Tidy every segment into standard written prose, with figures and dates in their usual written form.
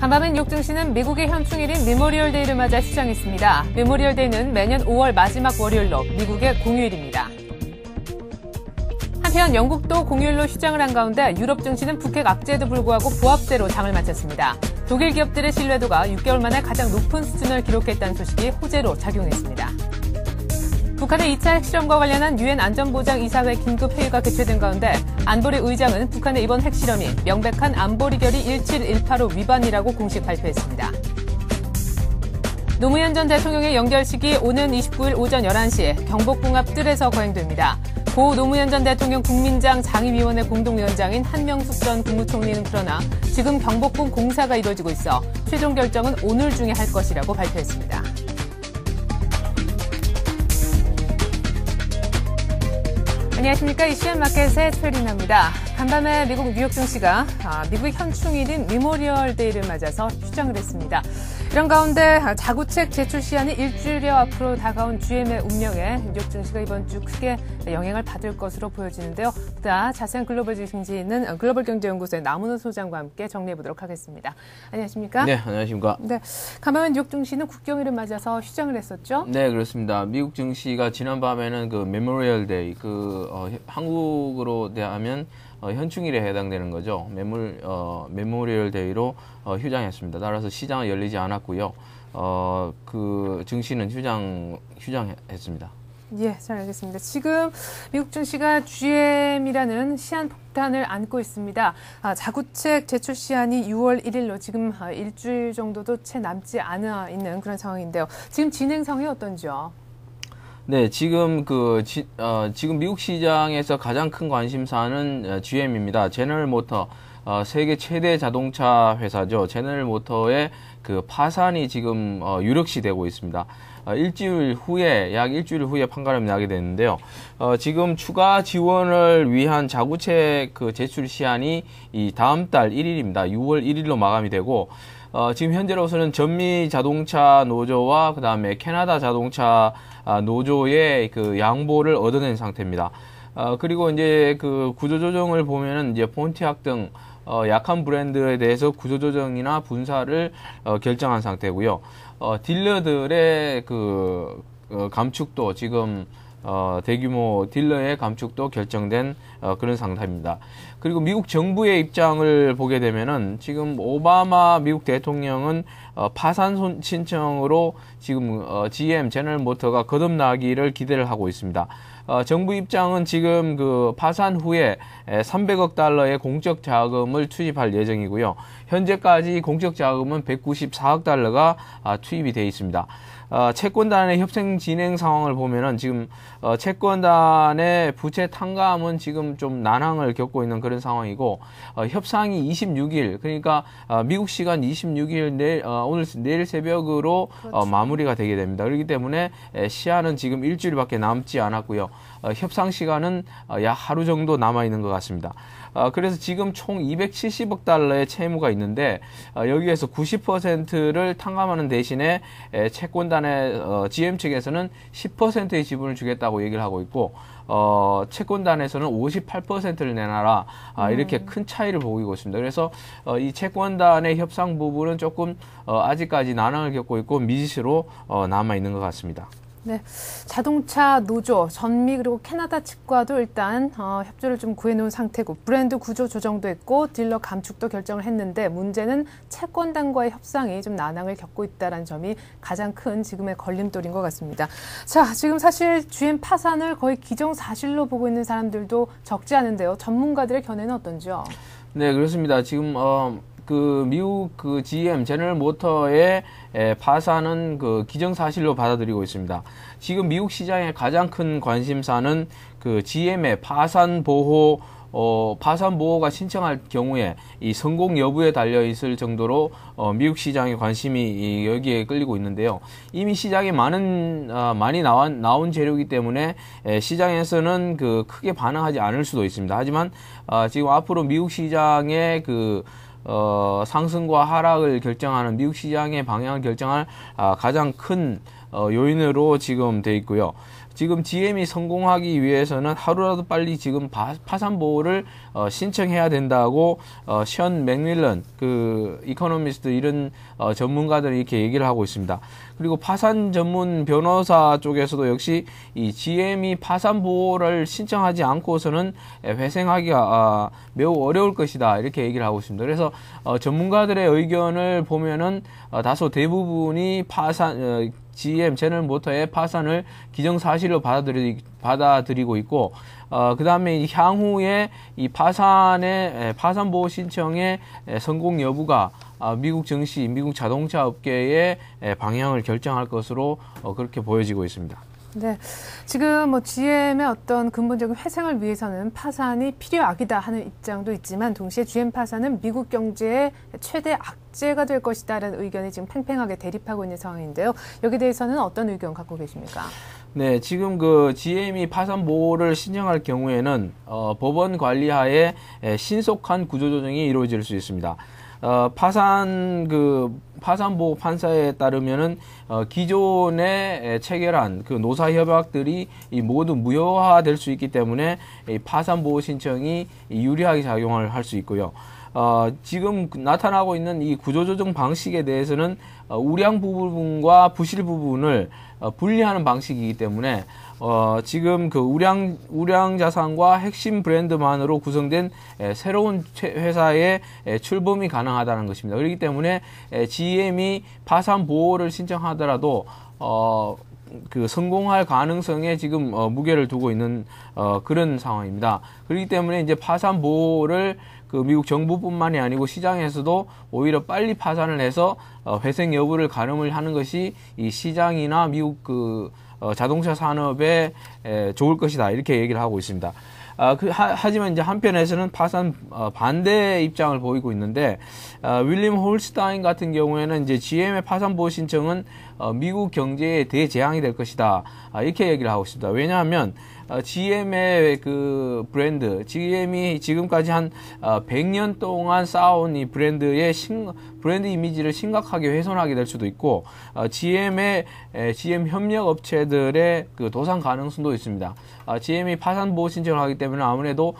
간밤에 뉴욕 증시는 미국의 현충일인 메모리얼 데이를 맞아 휴장했습니다. 메모리얼 데이는 매년 5월 마지막 월요일로 미국의 공휴일입니다. 한편 영국도 공휴일로 휴장을 한 가운데 유럽 증시는 북핵 악재에도 불구하고 보합세로 장을 마쳤습니다. 독일 기업들의 신뢰도가 6개월 만에 가장 높은 수준을 기록했다는 소식이 호재로 작용했습니다. 북한의 2차 핵실험과 관련한 유엔 안전보장이사회 긴급회의가 개최된 가운데 안보리 의장은 북한의 이번 핵실험이 명백한 안보리 결의 1718호 위반이라고 공식 발표했습니다. 노무현 전 대통령의 영결식이 오는 29일 오전 11시에 경복궁 앞 뜰에서 거행됩니다. 고 노무현 전 대통령 국민장 장임위원회 공동위원장인 한명숙 전 국무총리는 그러나 지금 경복궁 공사가 이루어지고 있어 최종 결정은 오늘 중에 할 것이라고 발표했습니다. 안녕하십니까. 이슈앤 마켓의 최리나입니다. 간밤에 미국 뉴욕 증시가 미국의 현충일인 메모리얼 데이를 맞아서 휴장을 했습니다. 이런 가운데 자구책 제출 시한이 일주일여 앞으로 다가온 GM의 운명에 뉴욕 증시가 이번 주 크게 영향을 받을 것으로 보여지는데요. 보다 자세한 글로벌 증시는 글로벌경제연구소의 남은호 소장과 함께 정리해보도록 하겠습니다. 안녕하십니까? 네, 안녕하십니까? 네, 간밤에 뉴욕 증시는 국경일을 맞아서 휴장을 했었죠? 네, 그렇습니다. 미국 증시가 지난 밤에는 그 메모리얼 데이, 한국으로 대하면 현충일에 해당되는 거죠. 메모리얼 데이로 휴장했습니다. 따라서 시장은 열리지 않았고요. 그 증시는 휴장했습니다. 예, 잘 알겠습니다. 지금 미국 증시가 GM이라는 시한 폭탄을 안고 있습니다. 자구책 제출 시한이 6월 1일로 지금 일주일 정도도 채 남지 않아 있는 그런 상황인데요. 지금 진행 상황이 어떤지요? 네, 지금 지금 미국 시장에서 가장 큰 관심사는 GM입니다. 제너럴 모터, 세계 최대 자동차 회사죠. 제너럴 모터의 그 파산이 지금 유력시 되고 있습니다. 약 일주일 후에 판가름이 나게 되는데요. 지금 추가 지원을 위한 자구책 그 제출 시한이 이 다음 달 1일입니다. 6월 1일로 마감이 되고, 지금 현재로서는 전미 자동차 노조와 그 다음에 캐나다 자동차 노조의 그 양보를 얻어낸 상태입니다. 그리고 이제 그 구조조정을 보면은 이제 폰티악 등 약한 브랜드에 대해서 구조조정이나 분사를 결정한 상태고요. 딜러들의 그 감축도 지금 대규모 딜러의 감축도 결정된 그런 상태입니다. 그리고 미국 정부의 입장을 보게 되면은 지금 오바마 미국 대통령은 파산 신청으로 지금 GM 제너럴 모터가 거듭나기를 기대를 하고 있습니다. 정부 입장은 지금 그 파산 후에 300억 달러의 공적 자금을 투입할 예정이고요. 현재까지 공적 자금은 194억 달러가 투입이 되어 있습니다. 채권단의 협상 진행 상황을 보면은 지금 채권단의 부채 탕감은 지금 좀 난항을 겪고 있는 그런 상황이고, 협상이 26일, 그러니까 미국 시간 26일 내일 새벽으로 그렇죠. 마무리가 되게 됩니다. 그렇기 때문에 시한은 지금 일주일밖에 남지 않았고요. 협상 시간은 약 하루 정도 남아 있는 것 같습니다. 그래서 지금 총 270억 달러의 채무가 있는데 여기에서 90%를 탕감하는 대신에 채권단의 GM 측에서는 10%의 지분을 주겠다고 얘기를 하고 있고, 채권단에서는 58%를 내놔라, 이렇게 큰 차이를 보이고 있습니다. 그래서 이 채권단의 협상 부분은 조금 아직까지 난항을 겪고 있고 미지수로 남아 있는 것 같습니다. 네, 자동차 노조, 전미 그리고 캐나다 측과도 일단 협조를 좀 구해놓은 상태고, 브랜드 구조 조정도 했고 딜러 감축도 결정을 했는데 문제는 채권단과의 협상이 좀 난항을 겪고 있다는 점이 가장 큰 지금의 걸림돌인 것 같습니다. 자, 지금 사실 GM 파산을 거의 기정사실로 보고 있는 사람들도 적지 않은데요. 전문가들의 견해는 어떤지요? 네, 그렇습니다. 지금 미국 GM 제너럴 모터의 파산은 기정사실로 받아들이고 있습니다. 지금 미국 시장의 가장 큰 관심사는 GM의 파산 보호가 신청할 경우에 이 성공 여부에 달려 있을 정도로 미국 시장의 관심이 여기에 끌리고 있는데요. 이미 시장에 많이 나온 재료이기 때문에 시장에서는 크게 반응하지 않을 수도 있습니다. 하지만 지금 앞으로 미국 시장의 상승과 하락을 결정하는 미국 시장의 방향을 결정할 가장 큰 요인으로 지금 돼 있고요. 지금 GM이 성공하기 위해서는 하루라도 빨리 지금 파산 보호를 신청해야 된다고 션 맥밀런 그 이코노미스트 이런 전문가들이 이렇게 얘기를 하고 있습니다. 그리고 파산 전문 변호사 쪽에서도 역시 이 GM이 파산 보호를 신청하지 않고서는 회생하기가 매우 어려울 것이다 이렇게 얘기를 하고 있습니다. 그래서 전문가들의 의견을 보면은 다소 대부분이 GM 제너럴모터의 파산을 기정사실로 받아들이고 있고, 그 다음에 향후에 이 파산 보호 신청의 성공 여부가 미국 증시, 미국 자동차 업계의 방향을 결정할 것으로 그렇게 보여지고 있습니다. 네, 지금 뭐 GM의 어떤 근본적인 회생을 위해서는 파산이 필요악이다 하는 입장도 있지만 동시에 GM 파산은 미국 경제의 최대 악재가 될 것이다라는 의견이 지금 팽팽하게 대립하고 있는 상황인데요. 여기에 대해서는 어떤 의견 갖고 계십니까? 네, 지금 그 GM이 파산 보호를 신청할 경우에는 법원 관리하에 신속한 구조조정이 이루어질 수 있습니다. 파산 보호 판사에 따르면은 기존에 체결한 그 노사 협약들이 모두 무효화될 수 있기 때문에 이 파산 보호 신청이 유리하게 작용을 할 수 있고요. 지금 나타나고 있는 이 구조조정 방식에 대해서는 우량 부분과 부실 부분을 분리하는 방식이기 때문에 지금 그 우량 자산과 핵심 브랜드만으로 구성된 새로운 회사의 출범이 가능하다는 것입니다. 그렇기 때문에 GM이 파산 보호를 신청하더라도 그 성공할 가능성에 지금 무게를 두고 있는 그런 상황입니다. 그렇기 때문에 이제 파산 보호를 그 미국 정부뿐만이 아니고 시장에서도 오히려 빨리 파산을 해서 회생 여부를 가늠을 하는 것이 이 시장이나 미국 그 자동차 산업에 좋을 것이다 이렇게 얘기를 하고 있습니다. 하지만 이제 한편에서는 파산 반대 입장을 보이고 있는데 윌리엄 홀스타인 같은 경우에는 이제 GM의 파산 보호 신청은 미국 경제에 대재앙이 될 것이다 이렇게 얘기를 하고 있습니다. 왜냐하면 GM의 그 브랜드, GM이 지금까지 한 100년 동안 쌓아온 이 브랜드의 브랜드 이미지를 심각하게 훼손하게 될 수도 있고, GM 협력 업체들의 그 도산 가능성도 있습니다. GM이 파산 보호 신청을 하기 때문에 아무래도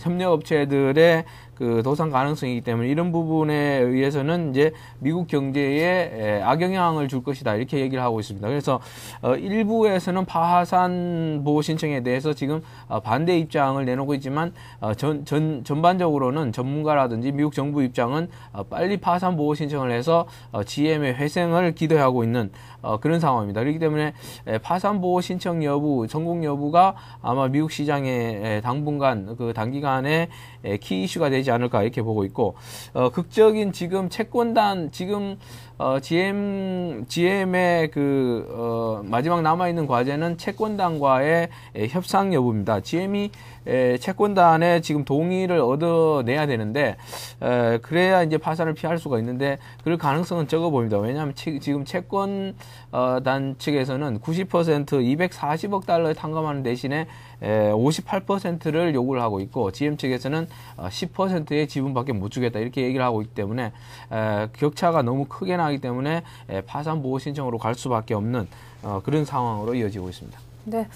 협력 업체들의 그 도산 가능성이기 때문에 이런 부분에 의해서는 이제 미국 경제에 악영향을 줄 것이다 이렇게 얘기를 하고 있습니다. 그래서 일부에서는 파산 보호 신청에 대해서 지금 반대 입장을 내놓고 있지만 전반적으로는 전문가라든지 미국 정부 입장은 빨리 파산 보호 신청을 해서 GM의 회생을 기대하고 있는 그런 상황입니다. 그렇기 때문에 파산 보호 신청 여부, 성공 여부가 아마 미국 시장에 당분간 그 단기간에 키 이슈가 되지 않을까 이렇게 보고 있고, 극적인 지금 채권단 지금 GM의 그 마지막 남아 있는 과제는 채권단과의 협상 여부입니다. GM이 채권단의 지금 동의를 얻어내야 되는데 그래야 이제 파산을 피할 수가 있는데 그럴 가능성은 적어 보입니다. 왜냐하면 지금 채권단 측에서는 90% 240억 달러에 탕감하는 대신에 58%를 요구를 하고 있고, GM 측에서는 10%의 지분밖에 못 주겠다 이렇게 얘기를 하고 있기 때문에 격차가 너무 크게 나기 때문에 파산 보호 신청으로 갈 수밖에 없는 그런 상황으로 이어지고 있습니다. 네,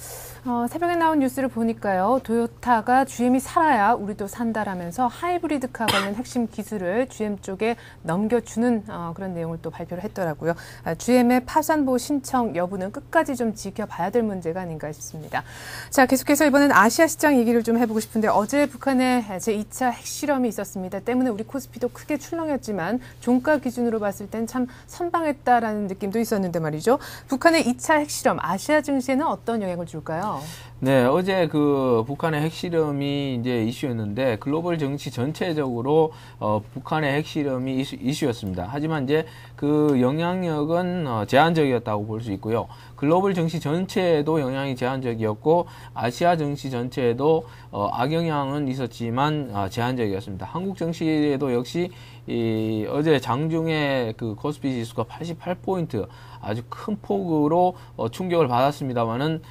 새벽에 나온 뉴스를 보니까요. 도요타가 GM이 살아야 우리도 산다라면서 하이브리드카 관련 핵심 기술을 GM 쪽에 넘겨주는 그런 내용을 또 발표를 했더라고요. GM의 파산보호 신청 여부는 끝까지 좀 지켜봐야 될 문제가 아닌가 싶습니다. 자, 계속해서 이번엔 아시아 시장 얘기를 좀 해보고 싶은데 어제 북한의 제2차 핵실험이 있었습니다. 때문에 우리 코스피도 크게 출렁였지만 종가 기준으로 봤을 땐 참 선방했다라는 느낌도 있었는데 말이죠. 북한의 2차 핵실험, 아시아 증시에는 어떤 영향을 줄까요? 네, 어제 그 북한의 핵실험이 이제 이슈였는데 글로벌 정치 전체적으로 북한의 핵실험이 이슈였습니다. 하지만 이제 그 영향력은 제한적이었다고 볼 수 있고요. 글로벌 정치 전체에도 영향이 제한적이었고 아시아 정치 전체에도 악영향은 있었지만 제한적이었습니다. 한국 정치에도 역시 어제 장중에 그 코스피 지수가 88포인트 아주 큰 폭으로 충격을 받았습니다만은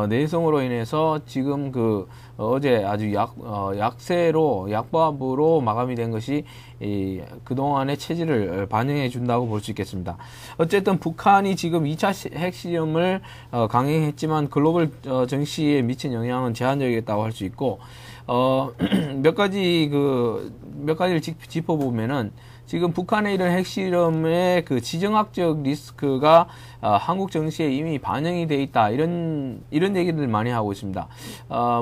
내성으로 인해서 지금 어제 아주 약세로 마감이 된 것이 그동안의 체질을 반영해 준다고 볼 수 있겠습니다. 어쨌든 북한이 지금 2차 핵실험을 강행했지만 글로벌 증시에 미친 영향은 제한적이겠다고 할 수 있고, 몇 가지를 짚어보면은 지금 북한의 이런 핵실험의 지정학적 리스크가 한국 증시에 이미 반영이 돼 있다, 이런 얘기를 많이 하고 있습니다.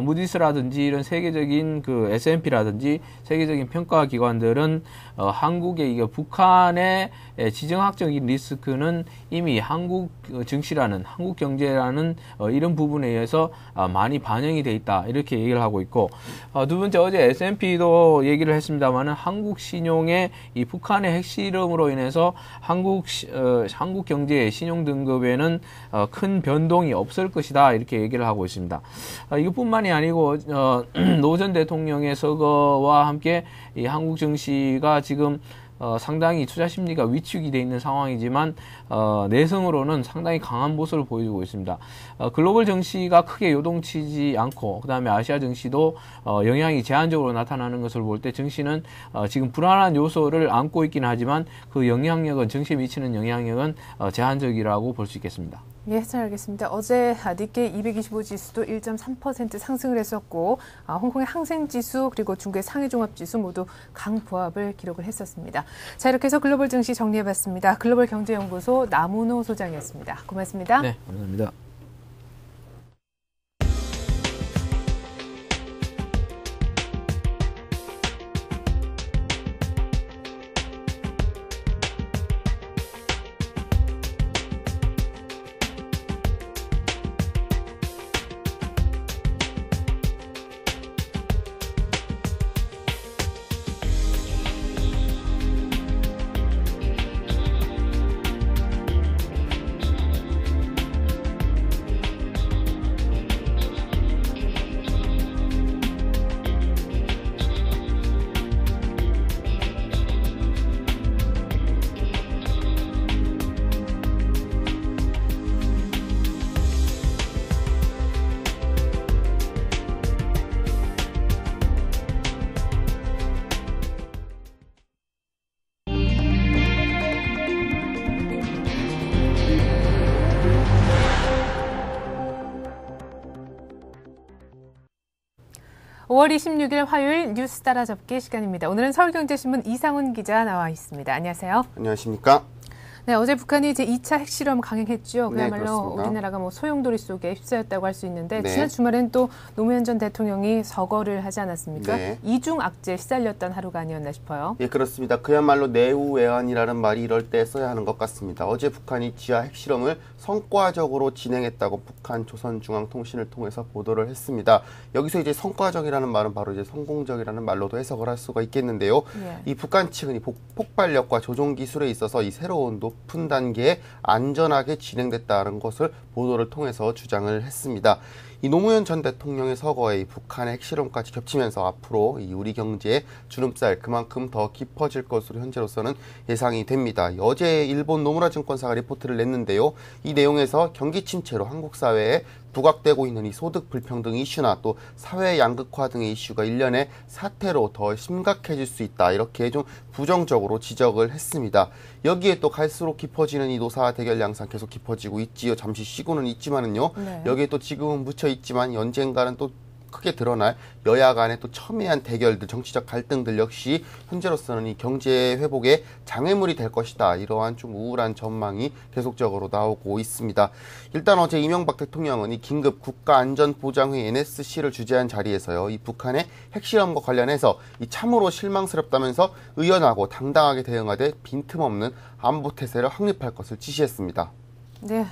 무디스라든지 이런 세계적인 S&P라든지 세계적인 평가 기관들은 한국의 북한의 지정학적인 리스크는 이미 한국 증시라는, 한국 경제라는 이런 부분에 의해서 많이 반영이 돼 있다, 이렇게 얘기를 하고 있고, 두 번째, 어제 S&P도 얘기를 했습니다만은 한국 신용의 이 북한의 핵실험으로 인해서 한국 경제의 신용 등급에는 큰 변동이 없을 것이다, 이렇게 얘기를 하고 있습니다. 이것뿐만이 아니고 노 전 대통령의 서거와 함께 이 한국 증시가 지금 상당히 투자 심리가 위축이 되어 있는 상황이지만 내성으로는 상당히 강한 모습을 보여주고 있습니다. 글로벌 증시가 크게 요동치지 않고, 그 다음에 아시아 증시도 영향이 제한적으로 나타나는 것을 볼 때 증시는 지금 불안한 요소를 안고 있긴 하지만 그 영향력은, 증시에 미치는 영향력은 제한적이라고 볼 수 있겠습니다. 예, 잘 알겠습니다. 어제 니케이 225 지수도 1.3% 상승을 했었고, 홍콩의 항생지수 그리고 중국의 상해종합지수 모두 강보합을 기록을 했었습니다. 자, 이렇게 해서 글로벌 증시 정리해봤습니다. 글로벌 경제연구소 남은호 소장이었습니다. 고맙습니다. 네, 감사합니다. (5월 26일) 화요일 뉴스 따라잡기 시간입니다. 오늘은 서울경제신문 이상훈 기자 나와 있습니다. 안녕하세요. 안녕하십니까? 네, 어제 북한이 이제 2차 핵실험 강행했죠. 그야말로 네, 우리나라가 소용돌이 속에 휩싸였다고 할 수 있는데, 네. 지난 주말엔 또 노무현 전 대통령이 서거를 하지 않았습니까? 네. 이중 악재에 시달렸던 하루가 아니었나 싶어요. 예, 그렇습니다. 그야말로 내후외환이라는 말이 이럴 때 써야 하는 것 같습니다. 어제 북한이 지하 핵실험을 성과적으로 진행했다고 북한 조선중앙통신을 통해서 보도를 했습니다. 여기서 이제 성과적이라는 말은 바로 이제 성공적이라는 말로도 해석을 할 수가 있겠는데요. 예. 이 북한 측은 이 폭발력과 조종 기술에 있어서 이 새로운 높은 단계에 안전하게 진행됐다는 것을 보도를 통해서 주장을 했습니다. 이 노무현 전 대통령의 서거에 북한의 핵실험까지 겹치면서 앞으로 이 우리 경제의 주름살 그만큼 더 깊어질 것으로 현재로서는 예상이 됩니다. 어제 일본 노무라 증권사가 리포트를 냈는데요. 이 내용에서 경기 침체로 한국 사회에 부각되고 있는 이 소득 불평등 이슈나 또 사회 양극화 등의 이슈가 일련의 사태로 더 심각해질 수 있다, 이렇게 좀 부정적으로 지적을 했습니다. 여기에 또 갈수록 깊어지는 이 노사 대결 양상 계속 깊어지고 있지요. 잠시 쉬고는 있지만은요. 네. 여기에 또 지금은 묻혀 있지만 언젠가는 또 크게 드러날 여야 간의 또 첨예한 대결들, 정치적 갈등들 역시 현재로서는 이 경제 회복의 장애물이 될 것이다, 이러한 좀 우울한 전망이 계속적으로 나오고 있습니다. 일단 어제 이명박 대통령은 이 긴급 국가안전보장회의 NSC를 주재한 자리에서요, 이 북한의 핵실험과 관련해서 이 참으로 실망스럽다면서 의연하고 당당하게 대응하되 빈틈없는 안보 태세를 확립할 것을 지시했습니다. 네,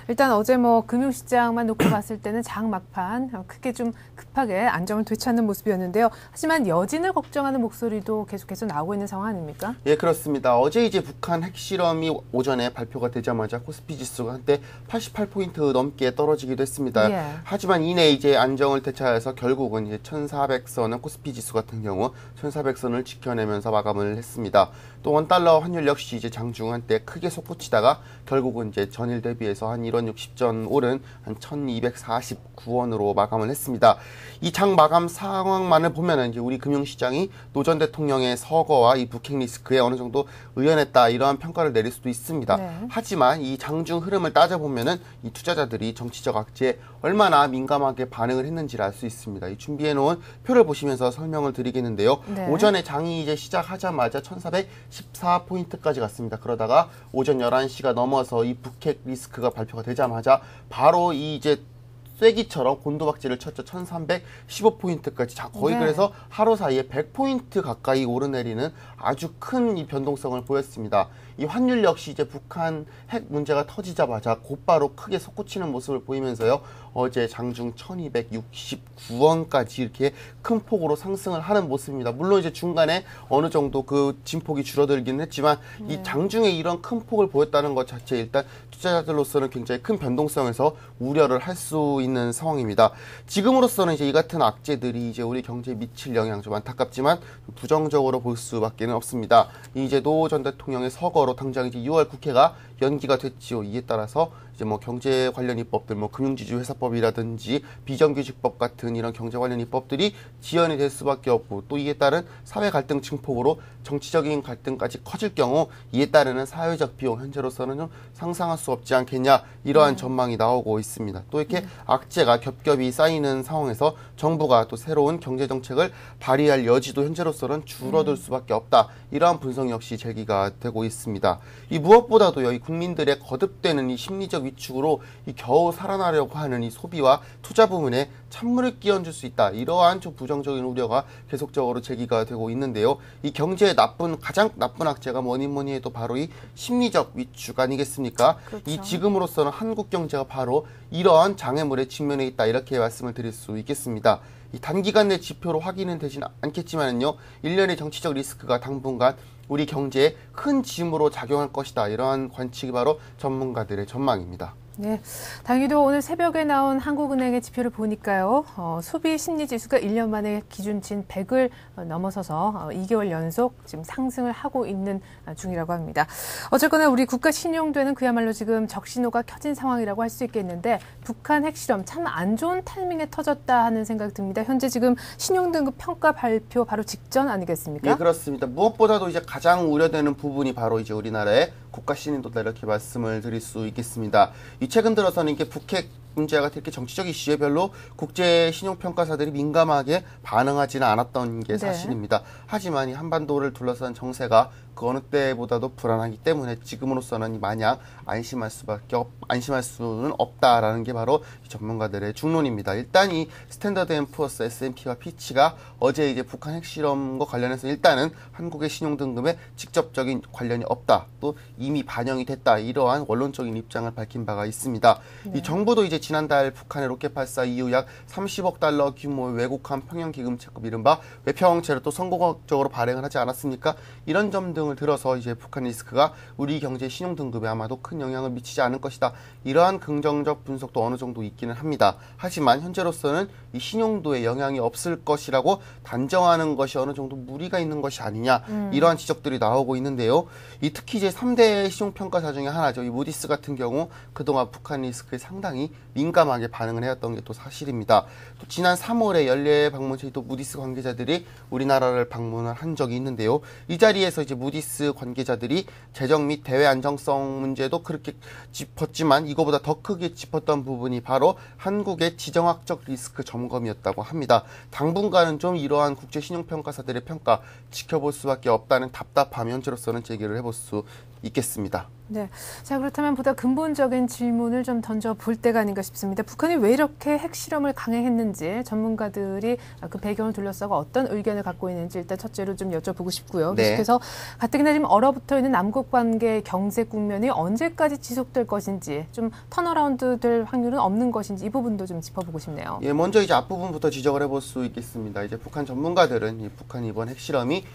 일단 어제 금융시장만 놓고 봤을 때는 장 막판 크게 좀 급하게 안정을 되찾는 모습이었는데요. 하지만 여진을 걱정하는 목소리도 계속해서 나오고 있는 상황 아닙니까? 예, 그렇습니다. 어제 이제 북한 핵실험이 오전에 발표가 되자마자 코스피 지수가 한때 88포인트 넘게 떨어지기도 했습니다. 예. 하지만 이내 이제 안정을 되찾아서 결국은 이제 1400선은 코스피 지수 같은 경우 1400선을 지켜내면서 마감을 했습니다. 또 원달러 환율 역시 이제 장중 한때 크게 솟구치다가 결국은 이제 전일 전일 대비해서 한 1원 60전 오른 한 1249원으로 마감을 했습니다. 이 장 마감 상황만을 보면은 이제 우리 금융시장이 노 전 대통령의 서거와 이 북핵 리스크에 어느 정도 의연했다 이러한 평가를 내릴 수도 있습니다. 네. 하지만 이 장중 흐름을 따져보면은 이 투자자들이 정치적 악재에 얼마나 민감하게 반응을 했는지를 알 수 있습니다. 이 준비해놓은 표를 보시면서 설명을 드리겠는데요. 네. 오전에 장이 이제 시작하자마자 1414포인트까지 갔습니다. 그러다가 오전 11시가 넘어서 이 북핵 리스크가 발표가 되자마자 바로 이 이제 쐐기처럼 곤두박질을 쳤죠. 1315포인트까지. 자, 거의 네. 그래서 하루 사이에 100포인트 가까이 오르내리는 아주 큰 이 변동성을 보였습니다. 이 환율 역시 이제 북한 핵 문제가 터지자마자 곧바로 크게 솟구치는 모습을 보이면서요. 어제 장중 1269원까지 이렇게 큰 폭으로 상승을 하는 모습입니다. 물론 이제 중간에 어느 정도 그 진폭이 줄어들기는 했지만 이 장중에 이런 큰 폭을 보였다는 것 자체 일단 투자자들로서는 굉장히 큰 변동성에서 우려를 할 수 있는 상황입니다. 지금으로서는 이제 이 같은 악재들이 이제 우리 경제에 미칠 영향 좀 안타깝지만 부정적으로 볼 수밖에는 없습니다. 이제 노 전 대통령의 서거로 당장 이제 6월 국회가 연기가 됐지요. 이에 따라서 이제 뭐 경제 관련 입법들, 뭐 금융지주 회사법이라든지 비정규직법 같은 이런 경제 관련 입법들이 지연이 될 수밖에 없고 또 이에 따른 사회 갈등 증폭으로 정치적인 갈등까지 커질 경우 이에 따르는 사회적 비용 현재로서는 좀 상상할 수 없지 않겠냐 이러한 전망이 나오고 있습니다. 또 이렇게 악재가 겹겹이 쌓이는 상황에서 정부가 또 새로운 경제 정책을 발휘할 여지도 현재로서는 줄어들 수밖에 없다. 이러한 분석 역시 제기가 되고 있습니다. 이 무엇보다도요, 이 국민들의 거듭되는 이 심리적 위축으로 이 겨우 살아나려고 하는 이 소비와 투자 부문에 찬물을 끼얹을 수 있다. 이러한 좀 부정적인 우려가 계속적으로 제기가 되고 있는데요. 이 경제의 가장 나쁜 악재가 뭐니 해도 바로 이 심리적 위축 아니겠습니까? 그렇죠. 이 지금으로서는 한국 경제가 바로 이러한 장애물에 직면해 있다. 이렇게 말씀을 드릴 수 있겠습니다. 이 단기간 내 지표로 확인은 되진 않겠지만요. 1년의 정치적 리스크가 당분간 우리 경제에 큰 짐으로 작용할 것이다. 이러한 관측이 바로 전문가들의 전망입니다. 네, 당일도 오늘 새벽에 나온 한국은행의 지표를 보니까요. 소비 심리 지수가 1년 만에 기준치인 100을 넘어서서 2개월 연속 지금 상승을 하고 있는 중이라고 합니다. 어쨌거나 우리 국가 신용도에는 그야말로 지금 적신호가 켜진 상황이라고 할 수 있겠는데 북한 핵실험 참 안 좋은 타이밍에 터졌다 하는 생각이 듭니다. 현재 지금 신용등급 평가 발표 바로 직전 아니겠습니까? 네, 그렇습니다. 무엇보다도 이제 가장 우려되는 부분이 바로 이제 우리나라의 국가 신인도다 이렇게 말씀을 드릴 수 있겠습니다. 이 최근 들어서는 이게 북핵 문제가 이렇게 정치적 이슈에 별로 국제 신용평가사들이 민감하게 반응하지는 않았던 게 사실입니다. 하지만 이 한반도를 둘러싼 정세가 그 어느 때보다도 불안하기 때문에 지금으로서는 마냥 안심할 수는 없다라는 게 바로 전문가들의 중론입니다. 일단 이 스탠더드 앤 푸어스 S&P와 피치가 어제 이제 북한 핵실험과 관련해서 일단은 한국의 신용등급에 직접적인 관련이 없다. 또 이미 반영이 됐다. 이러한 원론적인 입장을 밝힌 바가 있습니다. 이 정부도 이제 지난달 북한의 로켓 발사 이후 약 30억 달러 규모의 왜곡한 평형기금 채권 이른바 외평형채를 또 성공적으로 발행을 하지 않았습니까? 이런 점 등을 들어서 이제 북한 리스크가 우리 경제 신용 등급에 아마도 큰 영향을 미치지 않을 것이다. 이러한 긍정적 분석도 어느 정도 있기는 합니다. 하지만 현재로서는 이 신용도에 영향이 없을 것이라고 단정하는 것이 어느 정도 무리가 있는 것이 아니냐 이러한 지적들이 나오고 있는데요. 이 특히 이제 3대 신용평가사 중에 하나죠. 이 무디스 같은 경우 그동안 북한 리스크에 상당히 민감하게 반응을 해왔던 게 또 사실입니다. 또 지난 3월에 연례 방문시 또 무디스 관계자들이 우리나라를 방문을 한 적이 있는데요. 이 자리에서 이제 무디스 관계자들이 재정 및 대외 안정성 문제도 그렇게 짚었지만 이거보다 더 크게 짚었던 부분이 바로 한국의 지정학적 리스크 점검이었다고 합니다. 당분간은 좀 이러한 국제 신용평가사들의 평가 지켜볼 수밖에 없다는 답답함이 현재로서는 제기를 해볼 수 있겠습니다. 네. 자, 그렇다면 보다 근본적인 질문을 좀 던져볼 때가 아닌가 싶습니다. 북한이 왜 이렇게 핵실험을 강행했는지 전문가들이 그 배경을 둘러싸고 어떤 의견을 갖고 있는지 일단 첫째로 좀 여쭤보고 싶고요. 네. 계속해서 가뜩이나 지금 얼어붙어 있는 남북 관계 경제 국면이 언제까지 지속될 것인지 좀 턴어라운드 될 확률은 없는 것인지 이 부분도 좀 짚어보고 싶네요. 예, 먼저 이제 앞부분부터 지적을 해볼 수 있겠습니다. 이제 북한 전문가들은 이 북한 이번 핵실험이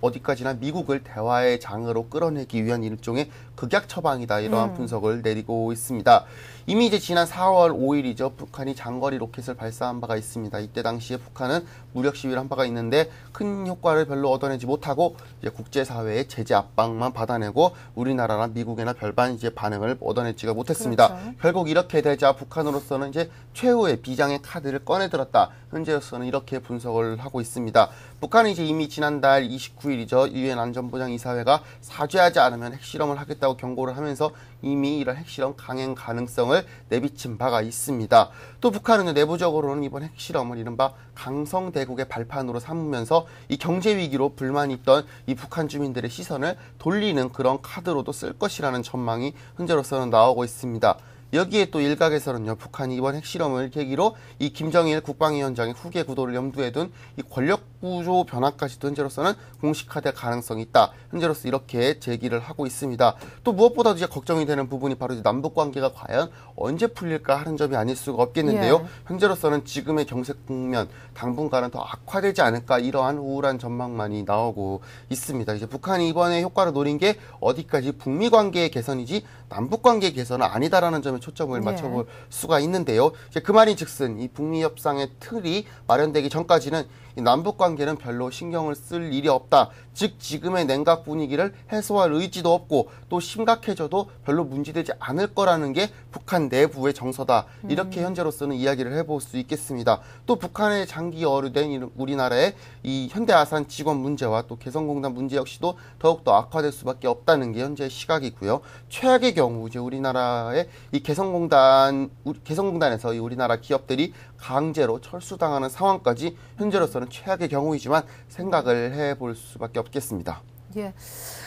어디까지나 미국을 대화의 장으로 끌어내기 위한 일종의 극약 처방이다 이러한 분석을 내리고 있습니다. 이미 이제 지난 4월 5일이죠. 북한이 장거리 로켓을 발사한 바가 있습니다. 이때 당시에 북한은 무력 시위를 한 바가 있는데 큰 효과를 별로 얻어내지 못하고 이제 국제사회의 제재 압박만 받아내고 우리나라나 미국이나 별반 이제 반응을 얻어내지가 못했습니다. 그렇죠. 결국 이렇게 되자 북한으로서는 이제 최후의 비장의 카드를 꺼내들었다. 현재로서는 이렇게 분석을 하고 있습니다. 북한은 이제 이미 지난달 29일이죠. 유엔 안전보장 이사회가 사죄하지 않으면 핵실험을 하겠다고 경고를 하면서 이미 이런 핵실험 강행 가능성을 내비친 바가 있습니다. 또 북한은 내부적으로는 이번 핵실험을 이른바 강성대국의 발판으로 삼으면서 이 경제 위기로 불만이 있던 이 북한 주민들의 시선을 돌리는 그런 카드로도 쓸 것이라는 전망이 현재로서는 나오고 있습니다. 여기에 또 일각에서는요, 북한이 이번 핵실험을 계기로 이 김정일 국방위원장의 후계 구도를 염두에 둔 이 권력구조 변화까지도 현재로서는 공식화될 가능성이 있다. 현재로서 이렇게 제기를 하고 있습니다. 또 무엇보다도 이제 걱정이 되는 부분이 바로 이제 남북 관계가 과연 언제 풀릴까 하는 점이 아닐 수가 없겠는데요. 예. 현재로서는 지금의 경색 국면 당분간은 더 악화되지 않을까 이러한 우울한 전망만이 나오고 있습니다. 이제 북한이 이번에 효과를 노린 게 어디까지 북미 관계의 개선이지 남북 관계의 개선은 아니다라는 점에 초점을 맞춰볼 수가 있는데요. 이제 그 말인즉슨 이 북미 협상의 틀이 마련되기 전까지는 이 남북 관계는 별로 신경을 쓸 일이 없다. 즉 지금의 냉각 분위기를 해소할 의지도 없고 또 심각해져도 별로 문제되지 않을 거라는 게 북한 내부의 정서다. 이렇게 현재로서는 이야기를 해볼 수 있겠습니다. 또 북한의 장기 어류된 우리나라의 이 현대아산 직원 문제와 또 개성공단 문제 역시도 더욱더 악화될 수밖에 없다는 게 현재의 시각이고요. 최악의 경우 이제 우리나라의 이 개성공단에서 이 우리나라 기업들이 강제로 철수당하는 상황까지 현재로서는 최악의 경우이지만 생각을 해볼 수밖에 없겠습니다. 예.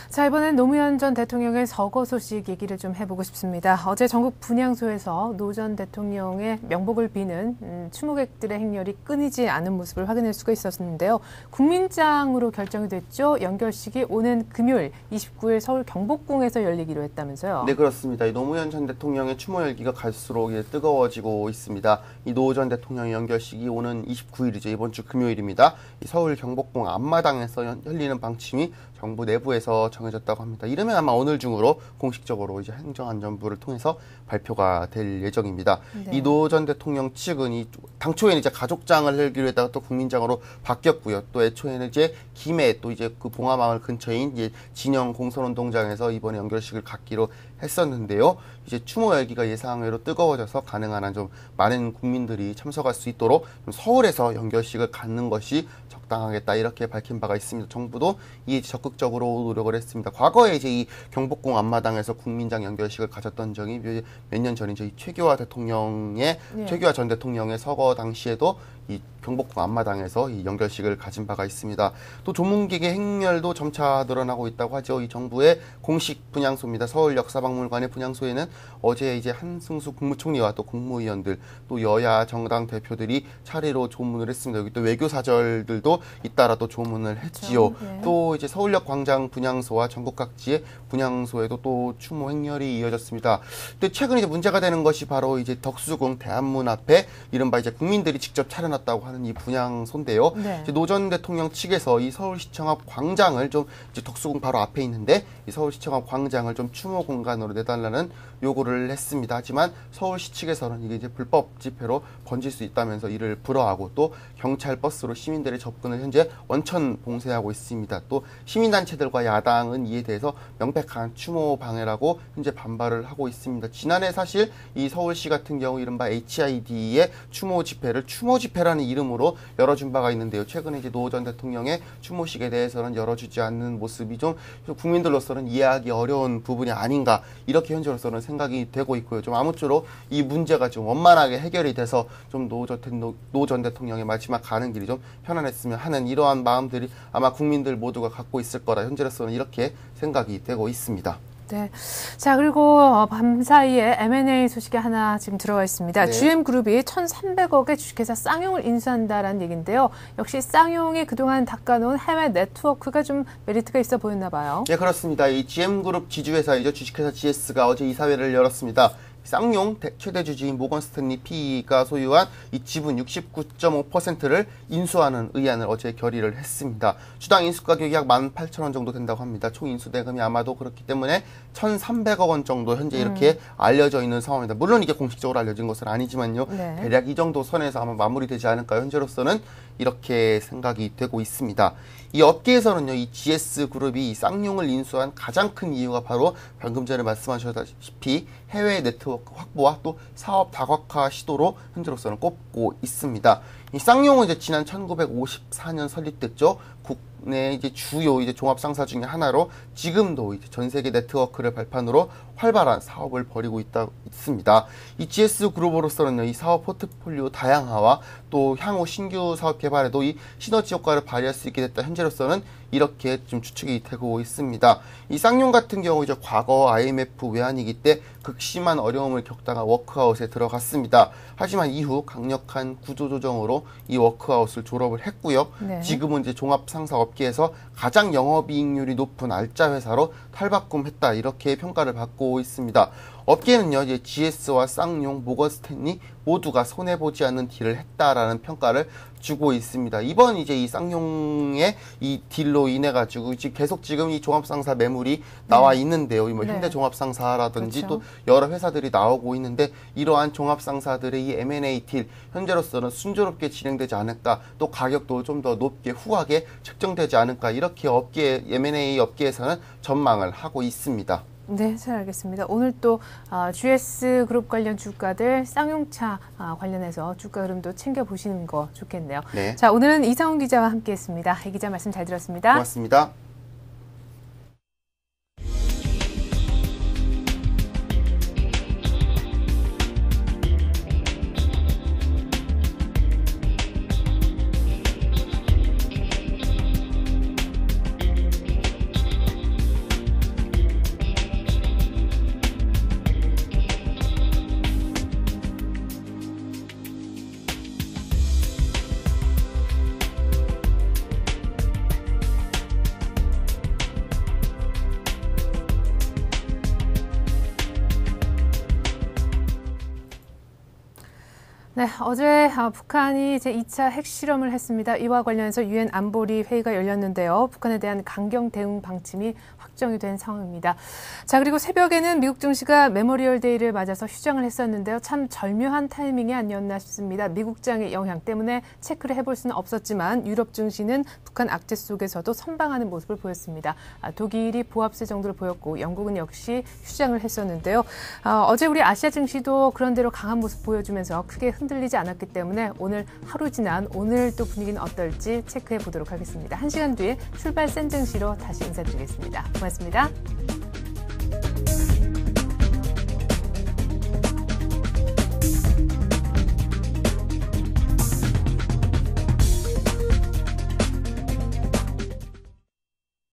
자, 이번엔 노무현 전 대통령의 서거 소식 얘기를 좀 해보고 싶습니다. 어제 전국 분향소에서 노 전 대통령의 명복을 비는 추모객들의 행렬이 끊이지 않은 모습을 확인할 수가 있었는데요. 국민장으로 결정이 됐죠. 연결식이 오는 금요일 29일 서울 경복궁에서 열리기로 했다면서요. 네, 그렇습니다. 이 노무현 전 대통령의 추모 열기가 갈수록 뜨거워지고 있습니다. 이 노 전 대통령의 연결식이 오는 29일이죠. 이번 주 금요일입니다. 이 서울 경복궁 앞마당에서 열리는 방침이 정부 내부에서 정해졌다고 합니다. 이르면 아마 오늘 중으로 공식적으로 이제 행정안전부를 통해서 발표가 될 예정입니다. 네. 이 노 전 대통령 측은 당초에는 이제 가족장을 열기로 했다가 또 국민장으로 바뀌었고요. 또 애초에는 이제 김해 또 이제 그 봉화마을 근처인 이제 진영 공선운동장에서 이번에 연결식을 갖기로 했었는데요. 이제 추모 열기가 예상외로 뜨거워져서 가능한 한 좀 많은 국민들이 참석할 수 있도록 좀 서울에서 연결식을 갖는 것이 적당하겠다 이렇게 밝힌 바가 있습니다. 정부도 이에 적극적으로 노력을 했습니다. 과거에 이제 이 경복궁 앞마당에서 국민장 연결식을 가졌던 적이 몇 년 전이죠. 이 최규하 전 대통령의 서거 당시에도 이 경복궁 앞마당에서 이 연결식을 가진 바가 있습니다. 또 조문객의 행렬도 점차 늘어나고 있다고 하죠. 이 정부의 공식 분향소입니다. 서울역사박물관의 분향소에는 어제 이제 한승수 국무총리와 또 국무위원들 또 여야 정당 대표들이 차례로 조문을 했습니다. 여기 또 외교사절들도 잇따라 또 조문을 했지요. 그렇죠. 네. 또 이제 서울역 광장 분향소와 전국 각지의 분향소에도 또 추모 행렬이 이어졌습니다. 근데 최근 이제 문제가 되는 것이 바로 이제 덕수궁 대한문 앞에 이른바 이제 국민들이 직접 차려놨다고 하는 이 분향소인데요. 네. 노 전 대통령 측에서 이 서울시청 앞 광장을 좀 이제 덕수궁 바로 앞에 있는데 이 서울시청 앞 광장을 좀 추모 공간으로 내달라는 요구를 했습니다. 하지만 서울시 측에서는 이게 이제 불법 집회로 번질 수 있다면서 이를 불허하고 또 경찰 버스로 시민들의 접근을 현재 원천 봉쇄하고 있습니다. 또 시민단체들과 야당은 이에 대해서 명백한 추모 방해라고 현재 반발을 하고 있습니다. 지난해 사실 이 서울시 같은 경우 이른바 HID의 추모 집회를 추모 집회라는 이름으로 열어준 바가 있는데요. 최근에 이제 노 전 대통령의 추모식에 대해서는 열어주지 않는 모습이 좀 국민들로서는 이해하기 어려운 부분이 아닌가 이렇게 현재로서는 생각이 되고 있고요. 좀 아무쪼록 이 문제가 좀 원만하게 해결이 돼서 좀 노 전 대통령의 마지막 가는 길이 좀 편안했으면 하는 이러한 마음들이 아마 국민들 모두가 갖고 있을 거라 현재로서는 이렇게 생각이 되고 있습니다. 네. 자, 그리고 밤사이에 M&A 소식이 하나 지금 들어가 있습니다. 네. GM그룹이 1,300억의 주식회사 쌍용을 인수한다라는 얘기인데요. 역시 쌍용이 그동안 닦아놓은 해외 네트워크가 좀 메리트가 있어 보였나 봐요. 네, 그렇습니다. 이 GM그룹 지주회사이죠. 주식회사 GS가 어제 이사회를 열었습니다. 쌍용 최대 주주인 모건 스탠리 PE가 소유한 이 지분 69.5%를 인수하는 의안을 어제 결의를 했습니다. 주당 인수 가격이 약 18,000원 정도 된다고 합니다. 총 인수 대금이 아마도 그렇기 때문에 1,300억 원 정도 현재 이렇게 알려져 있는 상황입니다. 물론 이게 공식적으로 알려진 것은 아니지만요. 네. 대략 이 정도 선에서 아마 마무리되지 않을까요? 현재로서는 이렇게 생각이 되고 있습니다. 이 업계에서는요, 이 GS그룹이 이 쌍용을 인수한 가장 큰 이유가 바로 방금 전에 말씀하셨다시피 해외 네트워크 확보와 또 사업 다각화 시도로 현재로서는 꼽고 있습니다. 이 쌍용은 이제 지난 1954년 설립됐죠. 국내 이제 주요 이제 종합 상사 중에 하나로 지금도 이제 전 세계 네트워크를 발판으로 활발한 사업을 벌이고 있습니다. 이 GS 그룹으로서는요, 이 사업 포트폴리오 다양화와 또 향후 신규 사업 개발에도 이 시너지 효과를 발휘할 수 있게 됐다. 현재로서는 이렇게 좀 추측이 되고 있습니다. 이 쌍용 같은 경우 이제 과거 IMF 외환위기 때 극심한 어려움을 겪다가 워크아웃에 들어갔습니다. 하지만 이후 강력한 구조조정으로 이 워크아웃을 졸업을 했고요. 네. 지금은 이제 종합상사 업계에서 가장 영업이익률이 높은 알짜 회사로 탈바꿈했다, 이렇게 평가를 받고 있습니다. 업계는요, 이제 GS와 쌍용, 모건 스탠리 모두가 손해보지 않는 딜을 했다라는 평가를 주고 있습니다. 이번 이제 이 쌍용의 이 딜로 인해 가지고 계속 지금 이 종합상사 매물이 나와 있는데요. 뭐 네. 현대종합상사라든지 그렇죠. 또 여러 회사들이 나오고 있는데, 이러한 종합상사들의 이 M&A 딜 현재로서는 순조롭게 진행되지 않을까, 또 가격도 좀 더 높게 후하게 책정되지 않을까, 이렇게 업계 M&A 업계에서는 전망을 하고 있습니다. 네, 잘 알겠습니다. 오늘 또 GS 그룹 관련 주가들 쌍용차 관련해서 주가 흐름도 챙겨보시는 거 좋겠네요. 네. 자, 오늘은 이상훈 기자와 함께했습니다. 이 기자 말씀 잘 들었습니다. 고맙습니다. 네, 어제 북한이 제2차 핵실험을 했습니다. 이와 관련해서 유엔 안보리 회의가 열렸는데요. 북한에 대한 강경 대응 방침이 확정이 된 상황입니다. 자, 그리고 새벽에는 미국 증시가 메모리얼 데이를 맞아서 휴장을 했었는데요. 참 절묘한 타이밍이 아니었나 싶습니다. 미국장의 영향 때문에 체크를 해볼 수는 없었지만 유럽 증시는 북한 악재 속에서도 선방하는 모습을 보였습니다. 독일이 보합세 정도를 보였고 영국은 역시 휴장을 했었는데요. 어제 우리 아시아 증시도 그런대로 강한 모습 보여주면서 크게 흔들리지 않았기 때문에 오늘 하루 지난 오늘 또 분위기는 어떨지 체크해 보도록 하겠습니다. 1시간 뒤에 출발 센 증시로 다시 인사드리겠습니다. 고맙습니다.